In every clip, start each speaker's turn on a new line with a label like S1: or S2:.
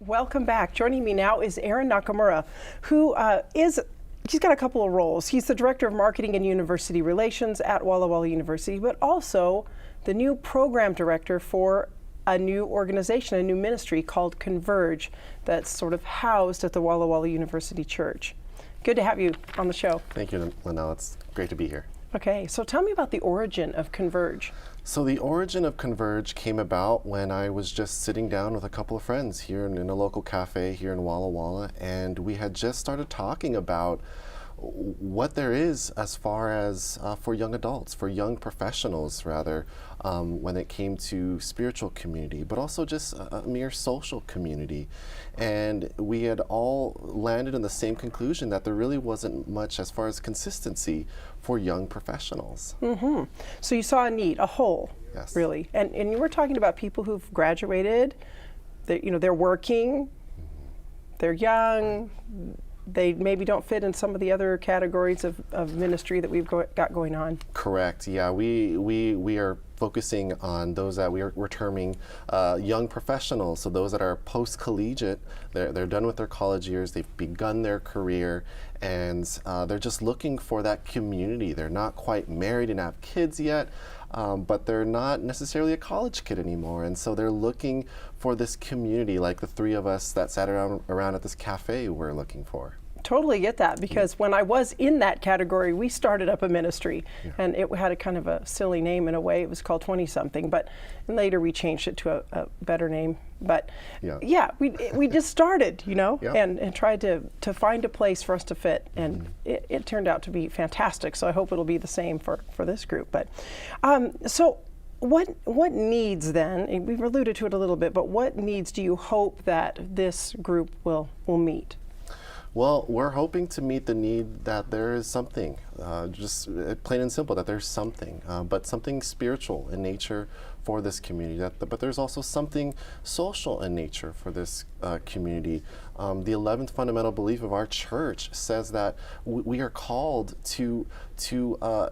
S1: Welcome back. Joining me now is Aaron Nakamura, who he's got a couple of roles. He's the Director of Marketing and University Relations at Walla Walla University, but also the new Program Director for a new organization, a new ministry called Converge that's sort of housed at the Walla Walla University Church. Good to have you on the show.
S2: Thank you, Lynelle. It's great to be here.
S1: Okay, so tell me about the origin of Converge.
S2: So the origin of Converge came about when I was just sitting down with a couple of friends here in a local cafe here in Walla Walla, and we had just started talking about what there is as far as for young adults, for young professionals rather, when it came to spiritual community, but also just a mere social community. And we had all landed in the same conclusion that there really wasn't much as far as consistency for young professionals.
S1: Mm-hmm. So you saw a need, a hole,
S2: yes,
S1: really. And you were talking about people who've graduated, they're working, they're young, they maybe don't fit in some of the other categories of ministry that we've got going on.
S2: Correct. Yeah, we are focusing on those that we're terming young professionals. So those that are post-collegiate, they're done with their college years, they've begun their career, and they're just looking for that community. They're not quite married and have kids yet, but they're not necessarily a college kid anymore, and so they're looking for this community like the three of us that sat around at this cafe were looking for.
S1: Totally get that, because when I was in that category, we started up a ministry, and it had a kind of a silly name in a way. It was called 20-something, but later we changed it to a better name. But yeah, we just started, and tried to find a place for us to fit, and it turned out to be fantastic. So I hope it'll be the same for this group. But so what needs then? And we've alluded to it a little bit, but what needs do you hope that this group will meet?
S2: Well, we're hoping to meet the need that there is something, just plain and simple, that there's something, but something spiritual in nature for this community. But there's also something social in nature for this community. The 11th fundamental belief of our church says that we are called to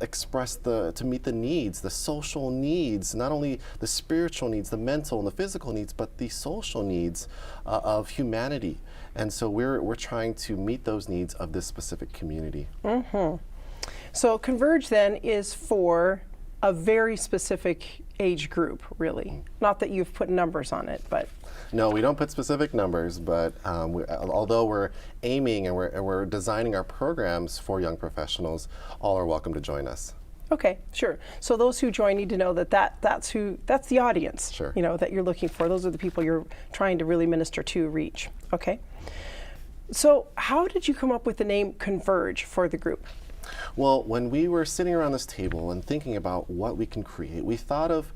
S2: express to meet the needs, the social needs, not only the spiritual needs, the mental and the physical needs, but the social needs of humanity. And so we're trying to meet those needs of this specific community.
S1: Mm-hmm. So Converge then is for a very specific age group, really. Not that you've put numbers on it, but.
S2: No, we don't put specific numbers, but although we're aiming and we're designing our programs for young professionals, all are welcome to join us.
S1: Okay, sure. So those who join need to know that's the audience,
S2: sure,
S1: that you're looking for. Those are the people you're trying to really minister to, reach. Okay. So how did you come up with the name Converge for the group?
S2: Well, when we were sitting around this table and thinking about what we can create, we thought of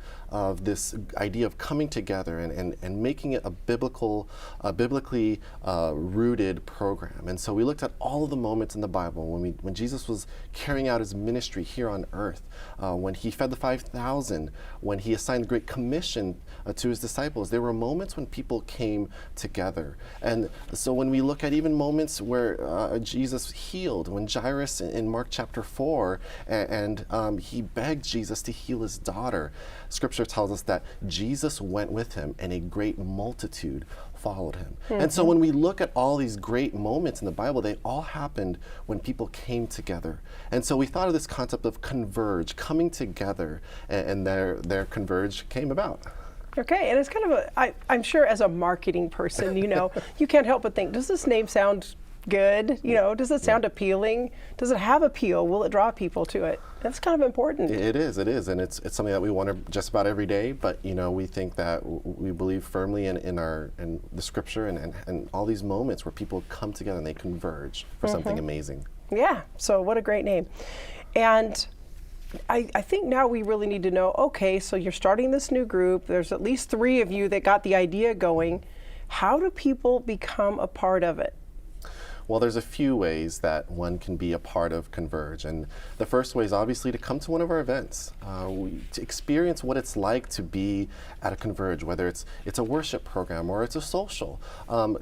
S2: this idea of coming together and making it a biblically rooted program. And so we looked at all of the moments in the Bible when Jesus was carrying out his ministry here on earth, when he fed the 5,000, when he assigned the Great Commission to his disciples. There were moments when people came together. And so when we look at even moments where Jesus healed, when Jairus in Mark chapter 4, and he begged Jesus to heal his daughter, Scripture tells us that Jesus went with him and a great multitude followed him. Mm-hmm. And so when we look at all these great moments in the Bible, they all happened when people came together. And so we thought of this concept of converge, coming together, and their converge came about.
S1: Okay, and it's kind of I'm sure as a marketing person, you can't help but think, does this name sound good? Does it sound appealing? Does it have appeal? Will it draw people to it? That's kind of important.
S2: It is, and it's something that we wonder just about every day. But we think that we believe firmly in the Scripture and all these moments where people come together and they converge for something amazing.
S1: Yeah. So what a great name, and I think now we really need to know. Okay, so you're starting this new group. There's at least 3 of you that got the idea going. How do people become a part of it?
S2: Well, there's a few ways that one can be a part of Converge. And the first way is obviously to come to one of our events, to experience what it's like to be at a Converge, whether it's a worship program or it's a social.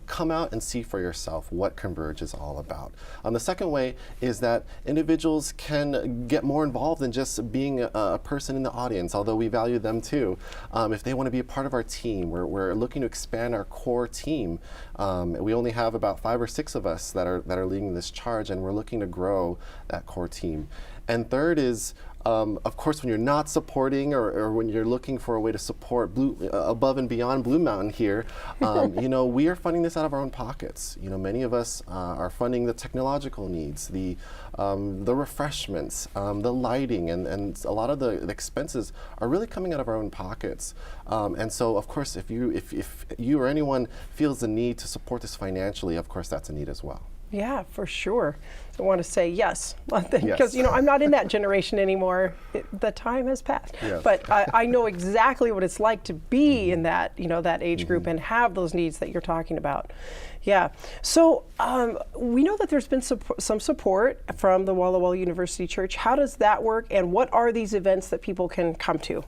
S2: Come out and see for yourself what Converge is all about. The second way is that individuals can get more involved than just being a person in the audience, although we value them too. If they want to be a part of our team, we're looking to expand our core team. We only have about 5 or 6 of us that are leading this charge, and we're looking to grow that core team. And third is, of course, when you're not supporting or when you're looking for a way to support above and beyond Blue Mountain here, we are funding this out of our own pockets. Many of us are funding the technological needs, the refreshments, the lighting, and a lot of the expenses are really coming out of our own pockets. And so, of course, if you or anyone feels the need to support this financially, of course, that's a need as well.
S1: Yeah, for sure. I want to say yes, because I'm not in that generation anymore. The time has passed. Yes. But I know exactly what it's like to be in that that age group and have those needs that you're talking about. Yeah. So we know that there's been some support from the Walla Walla University Church. How does that work, and what are these events that people can come to?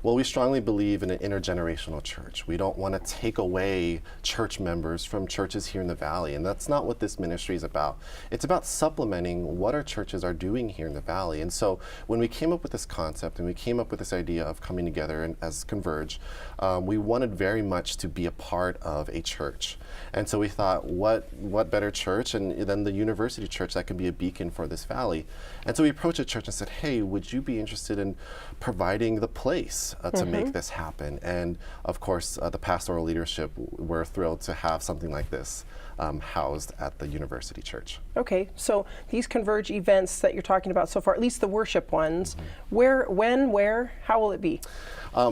S2: Well, we strongly believe in an intergenerational church. We don't want to take away church members from churches here in the Valley, and that's not what this ministry is about. It's about supplementing what our churches are doing here in the Valley. And so when we came up with this concept and we came up with this idea of coming together as Converge, we wanted very much to be a part of a church. And so we thought, what better church than the university church that can be a beacon for this valley? And so we approached the church and said, hey, would you be interested in providing the place to make this happen? And of course, the pastoral leadership were thrilled to have something like this housed at the university church.
S1: Okay, so these Converge events that you're talking about so far, at least the worship ones, where, how will it be?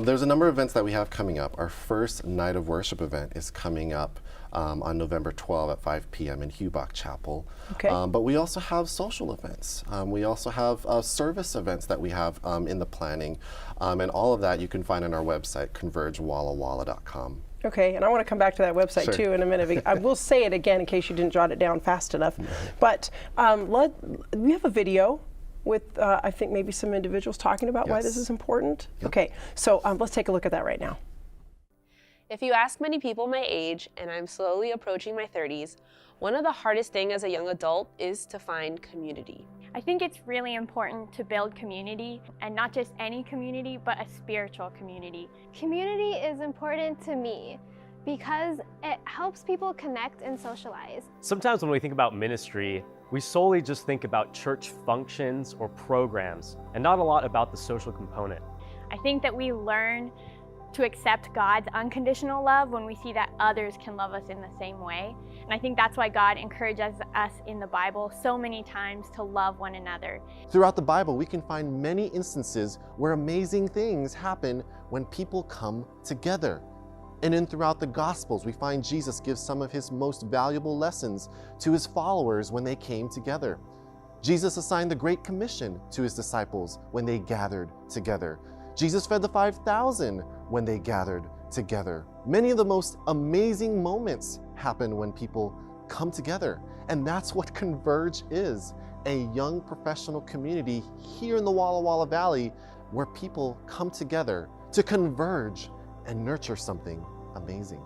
S2: There's a number of events that we have coming up. Our first night of worship event is coming up on November 12 at 5 p.m. in Hubach Chapel. Okay. But we also have social events. We also have service events that we have in the planning. And all of that you can find on our website, convergewallawalla.com.
S1: Okay, and I want to come back to that website too in a minute. I will say it again in case you didn't jot it down fast enough. But we have a video with, I think, maybe some individuals talking about why this is important. Yep. Okay, so let's take a look at that right now.
S3: If you ask many people my age, and I'm slowly approaching my 30s, one of the hardest things as a young adult is to find community.
S4: I think it's really important to build community, and not just any community, but a spiritual community.
S5: Community is important to me because it helps people connect and socialize.
S6: Sometimes when we think about ministry, we solely just think about church functions or programs, and not a lot about the social component.
S4: I think that we learn to accept God's unconditional love when we see that others can love us in the same way. And I think that's why God encourages us in the Bible so many times to love one another.
S2: Throughout the Bible, we can find many instances where amazing things happen when people come together. And throughout the Gospels, we find Jesus give some of his most valuable lessons to his followers when they came together. Jesus assigned the Great Commission to his disciples when they gathered together. Jesus fed the 5,000 when they gathered together. Many of the most amazing moments happen when people come together. And that's what Converge is, a young professional community here in the Walla Walla Valley where people come together to converge and nurture something amazing.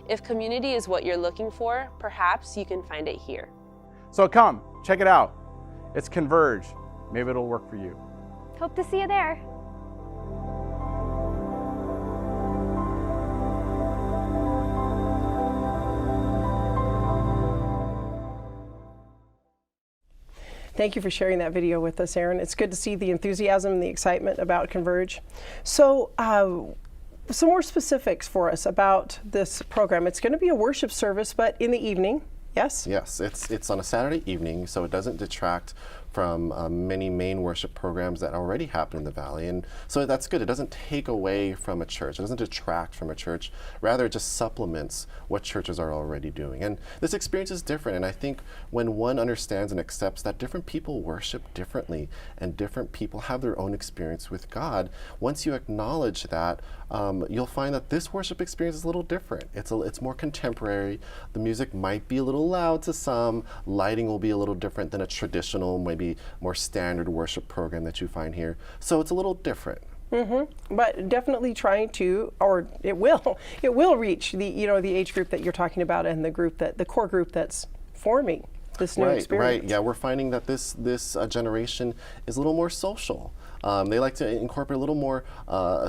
S3: If community is what you're looking for, perhaps you can find it here.
S7: So come, check it out. It's Converge. Maybe it'll work for you.
S5: Hope to see you there.
S1: Thank you for sharing that video with us, Aaron. It's good to see the enthusiasm and the excitement about Converge. So some more specifics for us about this program. It's going to be a worship service, but in the evening, yes?
S2: Yes, it's on a Saturday evening, so it doesn't detract from many main worship programs that already happen in the Valley. And so that's good. It doesn't take away from a church. It doesn't detract from a church. Rather, it just supplements what churches are already doing. And this experience is different. And I think when one understands and accepts that different people worship differently and different people have their own experience with God, once you acknowledge that, you'll find that this worship experience is a little different. It's more contemporary. The music might be a little loud to some. Lighting will be a little different than a traditional, maybe more standard worship program that you find here. So it's a little different.
S1: But definitely trying to, or it will reach the the age group that you're talking about and the core group that's forming this new experience.
S2: Right. Yeah, we're finding that this generation is a little more social. They like to incorporate a little more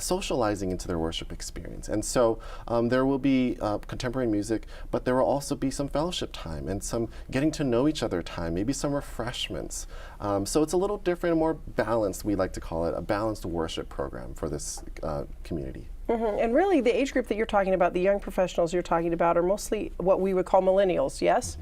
S2: socializing into their worship experience. And so there will be contemporary music, but there will also be some fellowship time and some getting to know each other time, maybe some refreshments. So it's a little different and more balanced, we like to call it, a balanced worship program for this community.
S1: And really the age group that you're talking about, the young professionals you're talking about, are mostly what we would call millennials, yes?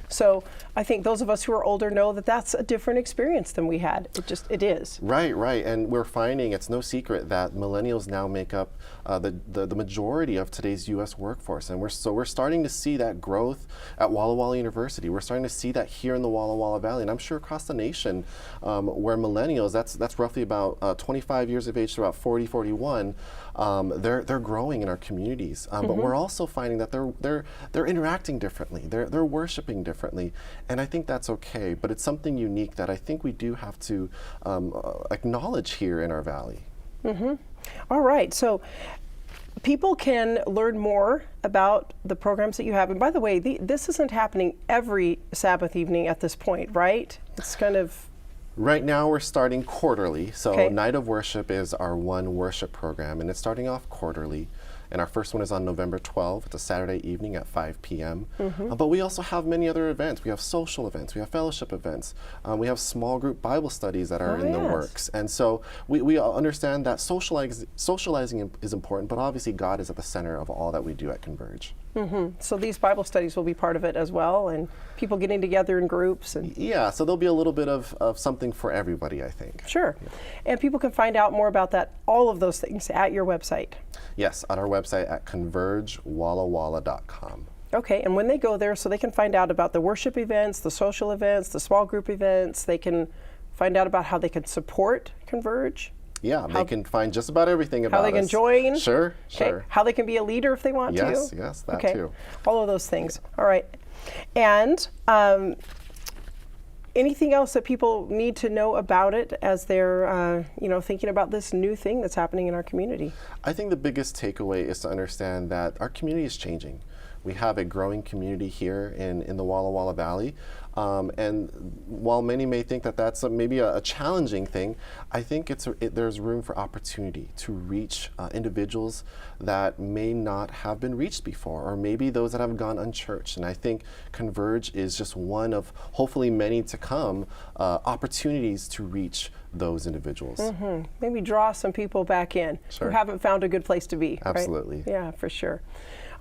S1: So I think those of us who are older know that that's a different experience than we had. It is.
S2: Right. And we're finding, it's no secret, that millennials now make up the majority of today's U.S. workforce. And we're starting to see that growth at Walla Walla University. We're starting to see that here in the Walla Walla Valley. And I'm sure across the nation, where millennials, that's roughly about 25 years of age to about 40, 41, they're growing in our communities. But we're also finding that they're interacting differently. They're worshiping differently. And I think that's okay. But it's something unique that I think we do have to acknowledge here in our valley.
S1: All right. So people can learn more about the programs that you have. And by the way, this isn't happening every Sabbath evening at this point, right? It's kind of...
S2: Right now we're starting quarterly. So Night of Worship is our one worship program, and it's starting off quarterly. And our first one is on November 12th. It's a Saturday evening at 5 p.m. But we also have many other events. We have social events. We have fellowship events. We have small group Bible studies that are in the works. And so we understand that socializing is important, but obviously God is at the center of all that we do at Converge.
S1: So these Bible studies will be part of it as well, and people getting together in groups. And
S2: yeah, so there'll be a little bit of something for everybody, I think.
S1: Sure. And people can find out more about that, all of those things, at your website.
S2: Yes, at our website at convergewallawalla.com.
S1: Okay, and when they go there, so they can find out about the worship events, the social events, the small group events. They can find out about how they can support Converge.
S2: Yeah, they can find just about everything about us.
S1: How they can join.
S2: Sure.
S1: How they can be a leader if they want to.
S2: Yes, that too.
S1: All of those things. All right. And anything else that people need to know about it as they're thinking about this new thing that's happening in our community?
S2: I think the biggest takeaway is to understand that our community is changing. We have a growing community here in the Walla Walla Valley. And while many may think that that's maybe a challenging thing, I think there's room for opportunity to reach individuals that may not have been reached before, or maybe those that have gone unchurched. And I think Converge is just one of hopefully many to come opportunities to reach those individuals.
S1: Maybe draw some people back in who haven't found a good place to be.
S2: Absolutely.
S1: Right? Yeah, for sure.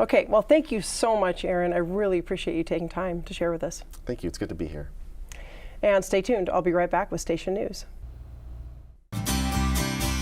S1: Okay, well, thank you so much, Aaron. I really appreciate you taking time to share with us.
S2: Thank you. It's good to be here.
S1: And stay tuned. I'll be right back with Station News.